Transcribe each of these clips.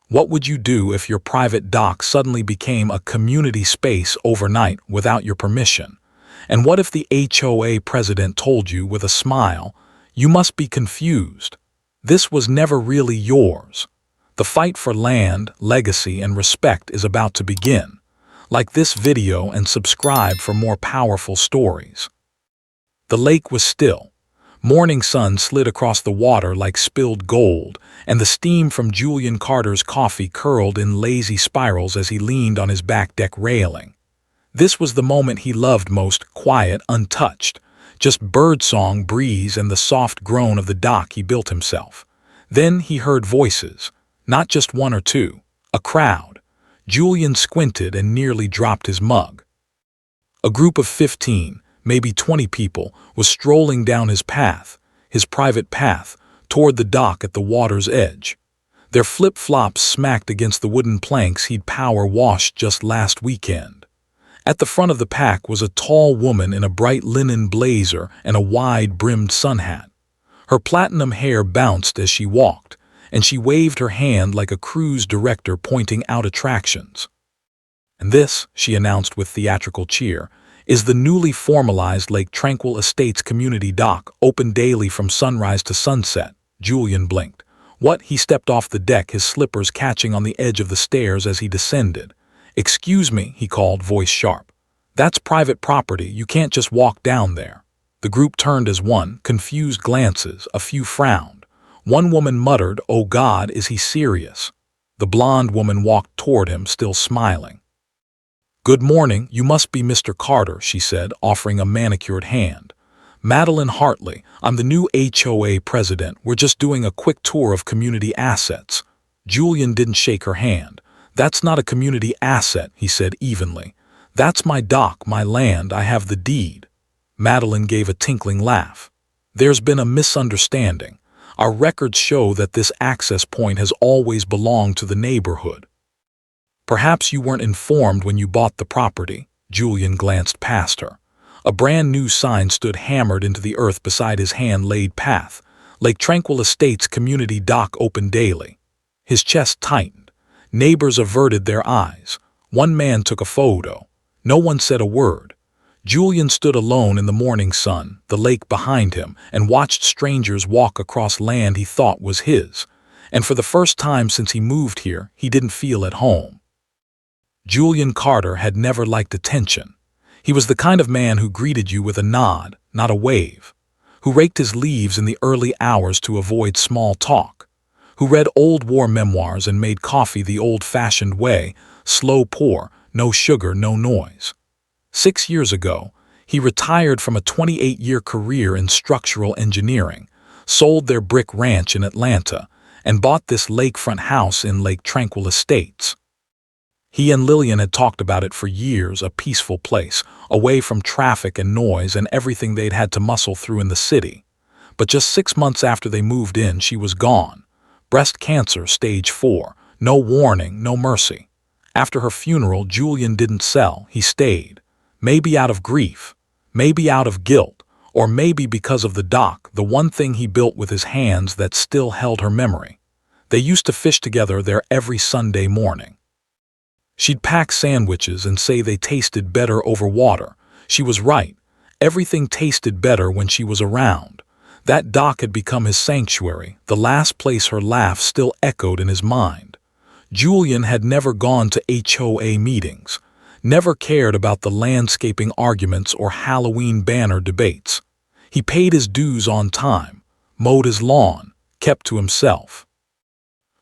What would you do if your private dock suddenly became a community space overnight without your permission? And what if the HOA president told you with a smile, "You must be confused. This was never really yours. The fight for land, legacy, and respect is about to begin." Like this video and subscribe for more powerful stories. The lake was still. Morning sun slid across the water like spilled gold, and the steam from Julian Carter's coffee curled in lazy spirals as he leaned on his back deck railing. This was the moment he loved most, quiet, untouched. Just birdsong, breeze, and the soft groan of the dock he built himself. Then he heard voices, not just one or two, a crowd. Julian squinted and nearly dropped his mug. A group of 15, maybe 20 people, was strolling down his path, his private path, toward the dock at the water's edge. Their flip-flops smacked against the wooden planks he'd power washed just last weekend. At the front of the pack was a tall woman in a bright linen blazer and a wide-brimmed sun hat. Her platinum hair bounced as she walked, and she waved her hand like a cruise director pointing out attractions. "And this," she announced with theatrical cheer, "is the newly formalized Lake Tranquil Estates community dock, open daily from sunrise to sunset." Julian blinked. "What?" He stepped off the deck, his slippers catching on the edge of the stairs as he descended. "Excuse me," he called, voice sharp. "That's private property. You can't just walk down there." The group turned as one, confused glances, a few frowned. One woman muttered, "Oh God, is he serious?" The blonde woman walked toward him, still smiling. "Good morning, you must be Mr. Carter," she said, offering a manicured hand. "Madeline Hartley, I'm the new HOA president. We're just doing a quick tour of community assets." Julian didn't shake her hand. "That's not a community asset," he said evenly. "That's my dock, my land. I have the deed." Madeline gave a tinkling laugh. "There's been a misunderstanding. Our records show that this access point has always belonged to the neighborhood." "Perhaps you weren't informed when you bought the property." Julian glanced past her. A brand new sign stood hammered into the earth beside his hand-laid path. "Lake Tranquil Estates Community Dock, open daily." His chest tightened. Neighbors averted their eyes. One man took a photo. No one said a word. Julian stood alone in the morning sun, the lake behind him, and watched strangers walk across land he thought was his. And for the first time since he moved here, he didn't feel at home. Julian Carter had never liked attention. He was the kind of man who greeted you with a nod, not a wave. Who raked his leaves in the early hours to avoid small talk. Who read old war memoirs and made coffee the old-fashioned way, slow pour, no sugar, no noise. 6 years ago, he retired from a 28-year career in structural engineering, sold their brick ranch in Atlanta, and bought this lakefront house in Lake Tranquil Estates. He and Lillian had talked about it for years, a peaceful place, away from traffic and noise and everything they'd had to muscle through in the city. But just 6 months after they moved in, she was gone. Breast cancer, stage 4, no warning, no mercy. After her funeral, Julian didn't sell, he stayed. Maybe out of grief, maybe out of guilt, or maybe because of the dock, the one thing he built with his hands that still held her memory. They used to fish together there every Sunday morning. She'd pack sandwiches and say they tasted better over water. She was right. Everything tasted better when she was around. That dock had become his sanctuary, the last place her laugh still echoed in his mind. Julian had never gone to HOA meetings, never cared about the landscaping arguments or Halloween banner debates. He paid his dues on time, mowed his lawn, kept to himself.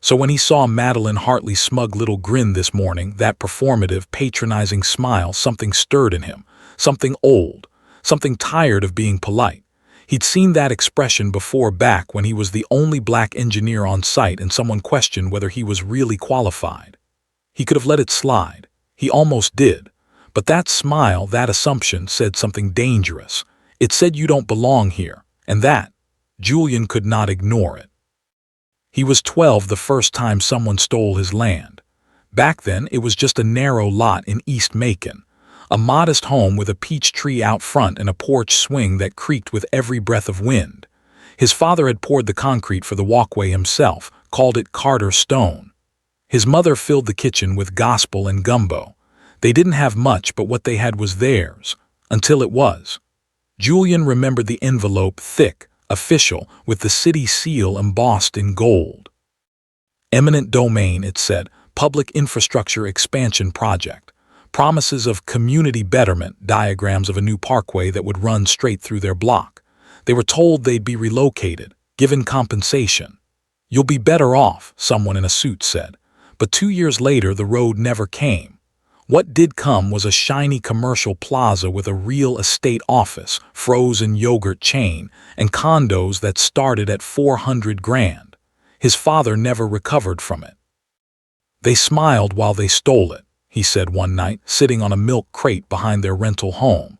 So when he saw Madeline Hartley's smug little grin this morning, that performative, patronizing smile, something stirred in him, something old, something tired of being polite. He'd seen that expression before, back when he was the only black engineer on site and someone questioned whether he was really qualified. He could have let it slide. He almost did. But that smile, that assumption, said something dangerous. It said you don't belong here, and that, Julian could not ignore it. He was 12 the first time someone stole his land. Back then, it was just a narrow lot in East Macon, a modest home with a peach tree out front and a porch swing that creaked with every breath of wind. His father had poured the concrete for the walkway himself, called it Carter stone. His mother filled the kitchen with gospel and gumbo. They didn't have much, but what they had was theirs, until it was. Julian remembered the envelope, thick, official, with the city seal embossed in gold. Eminent domain, it said, public infrastructure expansion project. Promises of community betterment, diagrams of a new parkway that would run straight through their block. They were told they'd be relocated, given compensation. "You'll be better off," someone in a suit said. But 2 years later, the road never came. What did come was a shiny commercial plaza with a real estate office, frozen yogurt chain, and condos that started at 400 grand. His father never recovered from it. "They smiled while they stole it," he said one night, sitting on a milk crate behind their rental home.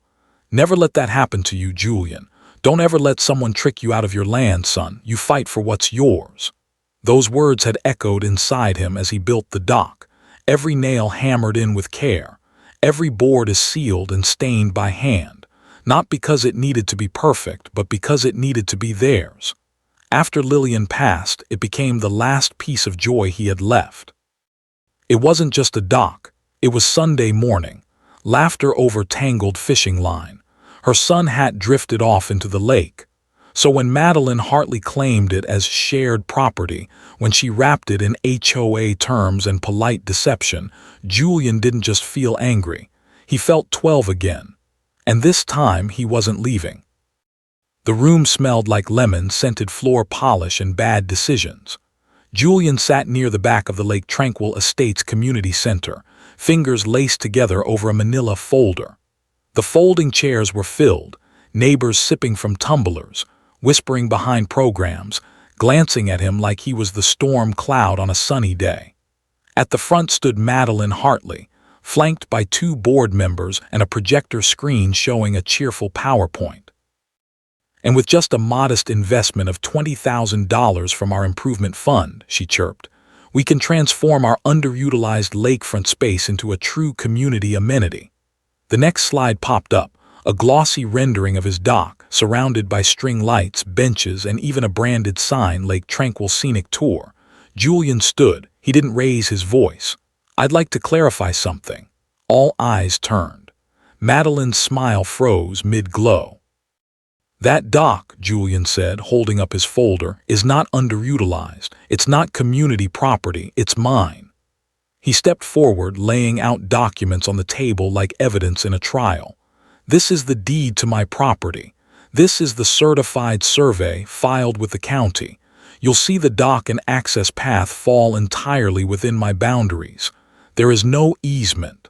"Never let that happen to you, Julian. Don't ever let someone trick you out of your land, son. You fight for what's yours." Those words had echoed inside him as he built the dock, every nail hammered in with care. Every board is sealed and stained by hand, not because it needed to be perfect, but because it needed to be theirs. After Lillian passed, it became the last piece of joy he had left. It wasn't just a dock. It was Sunday morning. Laughter over tangled fishing line. Her sun hat drifted off into the lake. So when Madeline Hartley claimed it as shared property, when she wrapped it in HOA terms and polite deception, Julian didn't just feel angry. He felt 12 again. And this time he wasn't leaving. The room smelled like lemon-scented floor polish and bad decisions. Julian sat near the back of the Lake Tranquil Estates Community Center, fingers laced together over a manila folder. The folding chairs were filled, neighbors sipping from tumblers, whispering behind programs, glancing at him like he was the storm cloud on a sunny day. At the front stood Madeline Hartley, flanked by 2 board members and a projector screen showing a cheerful PowerPoint. "And with just a modest investment of $20,000 from our improvement fund," she chirped, "we can transform our underutilized lakefront space into a true community amenity." The next slide popped up, a glossy rendering of his dock, surrounded by string lights, benches, and even a branded sign, Lake Tranquil Scenic Tour. Julian stood. He didn't raise his voice. "I'd like to clarify something." All eyes turned. Madeline's smile froze mid-glow. "That dock," Julian said, holding up his folder, "is not underutilized. It's not community property. It's mine." He stepped forward, laying out documents on the table like evidence in a trial. "This is the deed to my property. This is the certified survey filed with the county. You'll see the dock and access path fall entirely within my boundaries. There is no easement."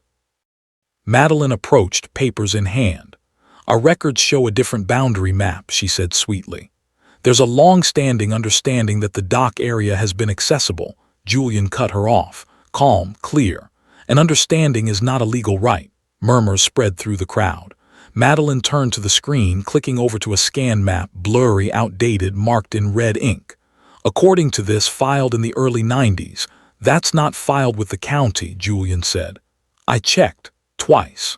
Madeline approached, papers in hand. "Our records show a different boundary map," she said sweetly. "There's a long-standing understanding that the dock area has been accessible." Julian cut her off, calm, clear. "An understanding is not a legal right." Murmurs spread through the crowd. Madeline turned to the screen, clicking over to a scan map, blurry, outdated, marked in red ink. "According to this, filed in the early 90s. That's not filed with the county," Julian said. "I checked, twice."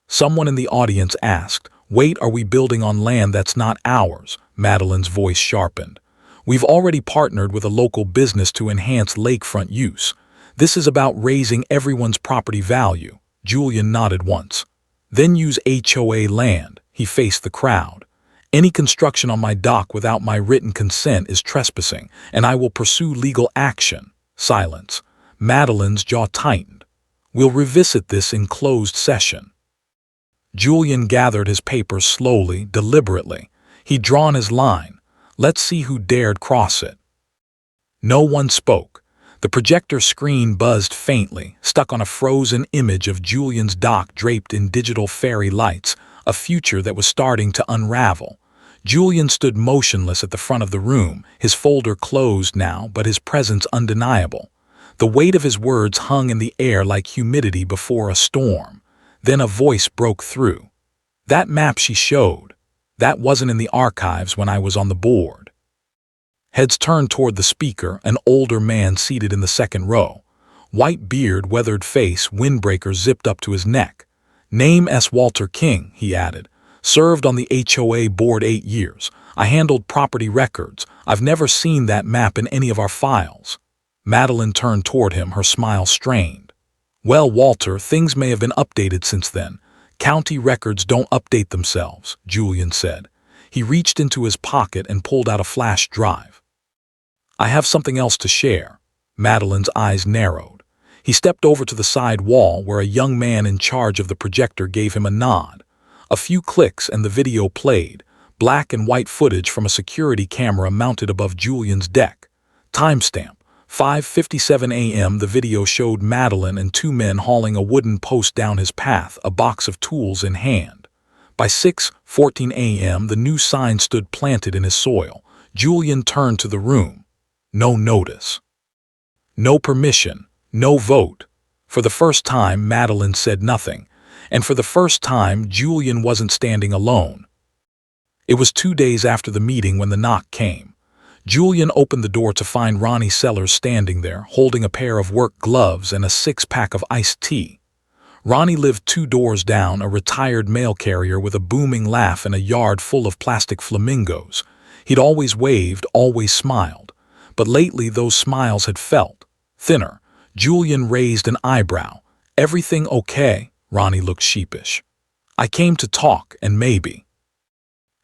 Someone in the audience asked, "Wait, are we building on land that's not ours?" Madeline's voice sharpened. "We've already partnered with a local business to enhance lakefront use. This is about raising everyone's property value." Julian nodded once. "Then use HOA land." He faced the crowd. "Any construction on my dock without my written consent is trespassing, and I will pursue legal action." Silence. Madeline's jaw tightened. "We'll revisit this in closed session." Julian gathered his papers slowly, deliberately. He'd drawn his line. Let's see who dared cross it. No one spoke. The projector screen buzzed faintly, stuck on a frozen image of Julian's dock draped in digital fairy lights, a future that was starting to unravel. Julian stood motionless at the front of the room, his folder closed now, but his presence undeniable. The weight of his words hung in the air like humidity before a storm. Then a voice broke through. "That map she showed, that wasn't in the archives when I was on the board." Heads turned toward the speaker, an older man seated in the second row. White beard, weathered face, windbreaker zipped up to his neck. "Name S. Walter King," he added. "Served on the HOA board 8 years. I handled property records. I've never seen that map in any of our files." Madeline turned toward him, her smile strained. Well, Walter, things may have been updated since then. County records don't update themselves, Julian said. He reached into his pocket and pulled out a flash drive. I have something else to share. Madeline's eyes narrowed. He stepped over to the side wall where a young man in charge of the projector gave him a nod. A few clicks and the video played, black and white footage from a security camera mounted above Julian's deck. Timestamp: 5:57 a.m. The video showed Madeline and two men hauling a wooden post down his path, a box of tools in hand. By 6:14 a.m. the new sign stood planted in his soil. Julian turned to the room. No notice. No permission. No vote. For the first time, Madeline said nothing. And for the first time, Julian wasn't standing alone. It was 2 days after the meeting when the knock came. Julian opened the door to find Ronnie Sellers standing there, holding a pair of work gloves and a 6-pack of iced tea. Ronnie lived 2 doors down, a retired mail carrier with a booming laugh and a yard full of plastic flamingos. He'd always waved, always smiled. But lately those smiles had felt thinner. Julian raised an eyebrow. Everything okay? Ronnie looked sheepish. I came to talk and maybe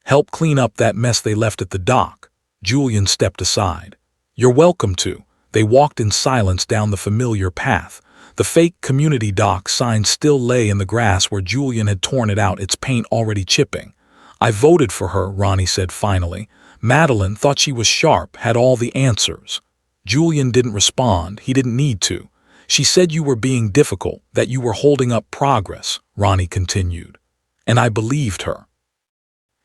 help clean up that mess they left at the dock. Julian stepped aside. You're welcome to. They walked in silence down the familiar path. The fake community dock sign still lay in the grass where Julian had torn it out, its paint already chipping. I voted for her, Ronnie said finally. Madeline thought she was sharp, had all the answers. Julian didn't respond. He didn't need to. She said you were being difficult, that you were holding up progress, Ronnie continued. And I believed her.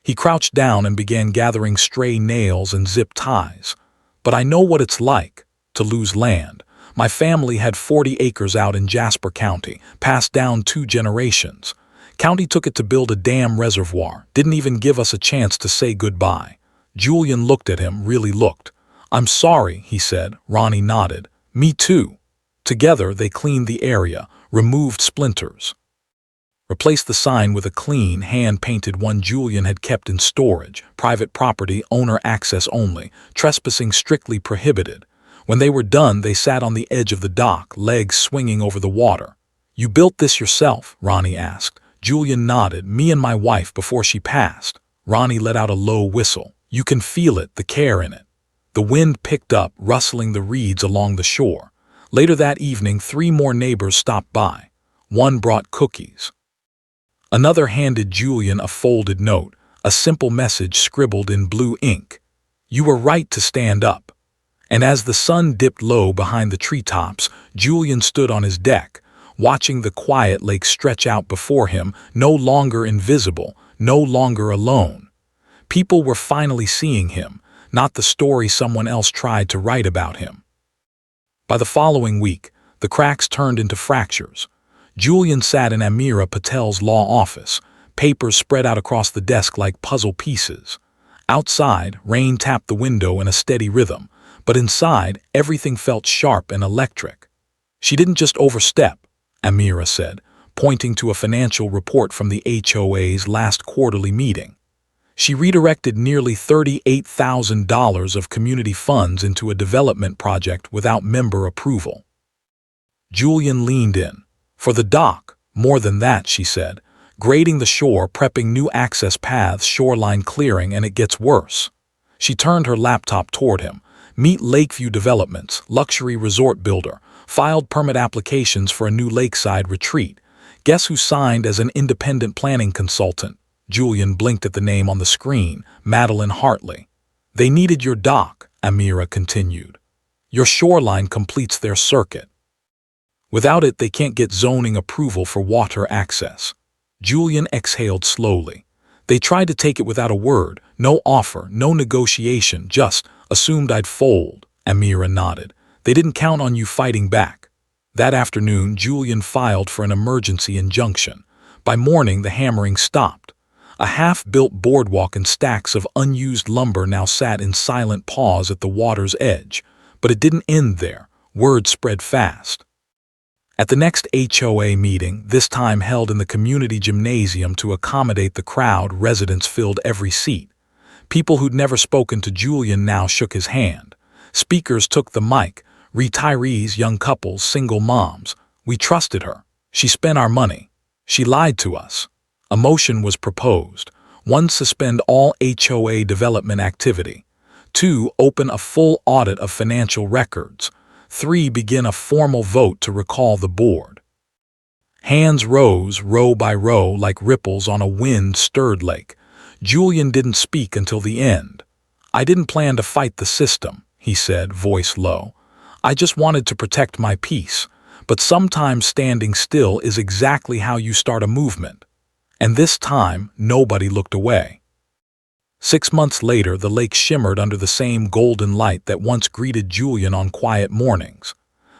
He crouched down and began gathering stray nails and zip ties. But I know what it's like to lose land. My family had 40 acres out in Jasper County, passed down 2 generations. County took it to build a dam reservoir, didn't even give us a chance to say goodbye. Julian looked at him, really looked. I'm sorry, he said. Ronnie nodded. Me too. Together they cleaned the area, removed splinters. Replaced the sign with a clean, hand-painted one Julian had kept in storage. Private property, owner access only, trespassing strictly prohibited. When they were done, they sat on the edge of the dock, legs swinging over the water. You built this yourself? Ronnie asked. Julian nodded. Me and my wife before she passed. Ronnie let out a low whistle. You can feel it, the care in it. The wind picked up, rustling the reeds along the shore. Later that evening, 3 more neighbors stopped by. One brought cookies. Another handed Julian a folded note, a simple message scribbled in blue ink. You were right to stand up. And as the sun dipped low behind the treetops, Julian stood on his deck, watching the quiet lake stretch out before him, no longer invisible, no longer alone. People were finally seeing him, not the story someone else tried to write about him. By the following week, the cracks turned into fractures. Julian sat in Amira Patel's law office, papers spread out across the desk like puzzle pieces. Outside, rain tapped the window in a steady rhythm, but inside, everything felt sharp and electric. She didn't just overstep, Amira said, pointing to a financial report from the HOA's last quarterly meeting. She redirected nearly $38,000 of community funds into a development project without member approval. Julian leaned in. For the dock, more than that, she said. Grading the shore, prepping new access paths, shoreline clearing, and it gets worse. She turned her laptop toward him. Meet Lakeview Developments, luxury resort builder, filed permit applications for a new lakeside retreat. Guess who signed as an independent planning consultant? Julian blinked at the name on the screen, Madeline Hartley. They needed your dock, Amira continued. Your shoreline completes their circuit. Without it, they can't get zoning approval for water access. Julian exhaled slowly. They tried to take it without a word, no offer, no negotiation, just assumed I'd fold, Amira nodded. They didn't count on you fighting back. That afternoon, Julian filed for an emergency injunction. By morning, the hammering stopped. A half-built boardwalk and stacks of unused lumber now sat in silent pause at the water's edge. But it didn't end there. Word spread fast. At the next HOA meeting, this time held in the community gymnasium to accommodate the crowd, residents filled every seat. People who'd never spoken to Julian now shook his hand. Speakers took the mic, Retirees, young couples, single moms. We trusted her. She spent our money. She lied to us. A motion was proposed. 1. Suspend all HOA development activity. 2. Open a full audit of financial records. 3. Begin a formal vote to recall the board. Hands rose, row by row, like ripples on a wind-stirred lake. Julian didn't speak until the end. "I didn't plan to fight the system," he said, voice low. "I just wanted to protect my peace. But sometimes standing still is exactly how you start a movement." And this time, nobody looked away. 6 months later, the lake shimmered under the same golden light that once greeted Julian on quiet mornings.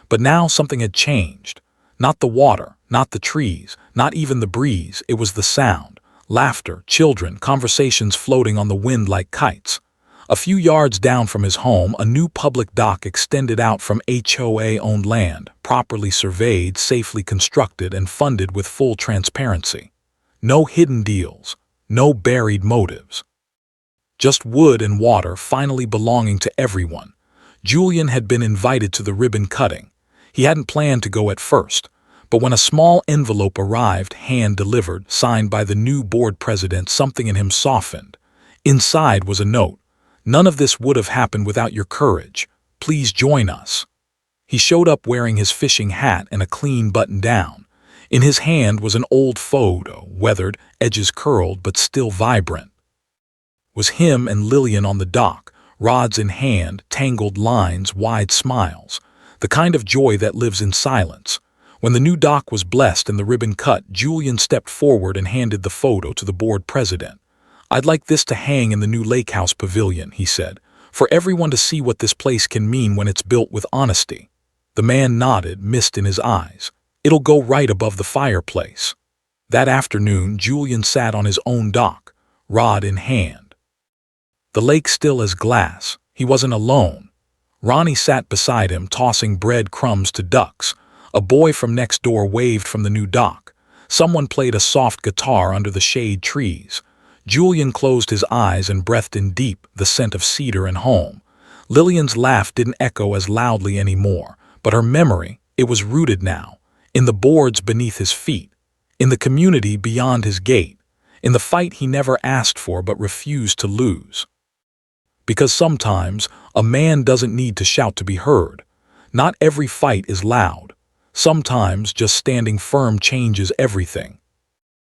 But now something had changed. Not the water, not the trees, not even the breeze. It was the sound. Laughter, children, conversations floating on the wind like kites. A few yards down from his home, a new public dock extended out from HOA-owned land, properly surveyed, safely constructed, and funded with full transparency. No hidden deals, no buried motives. Just wood and water finally belonging to everyone. Julian had been invited to the ribbon cutting. He hadn't planned to go at first, but when a small envelope arrived, hand-delivered, signed by the new board president, something in him softened. Inside was a note. "None of this would have happened without your courage. Please join us." He showed up wearing his fishing hat and a clean button-down. In his hand was an old photo, weathered, edges curled, but still vibrant. It was him and Lillian on the dock, rods in hand, tangled lines, wide smiles. The kind of joy that lives in silence. When the new dock was blessed and the ribbon cut, Julian stepped forward and handed the photo to the board president. "I'd like this to hang in the new lake house pavilion," he said, "for everyone to see what this place can mean when it's built with honesty." The man nodded, mist in his eyes. "It'll go right above the fireplace." That afternoon, Julian sat on his own dock, rod in hand. The lake still as glass. He wasn't alone. Ronnie sat beside him, tossing bread crumbs to ducks. A boy from next door waved from the new dock. Someone played a soft guitar under the shade trees. Julian closed his eyes and breathed in deep, the scent of cedar and home. Lillian's laugh didn't echo as loudly anymore, but her memory, it was rooted now, in the boards beneath his feet, in the community beyond his gate, in the fight he never asked for but refused to lose. Because sometimes, a man doesn't need to shout to be heard. Not every fight is loud. Sometimes just standing firm changes everything.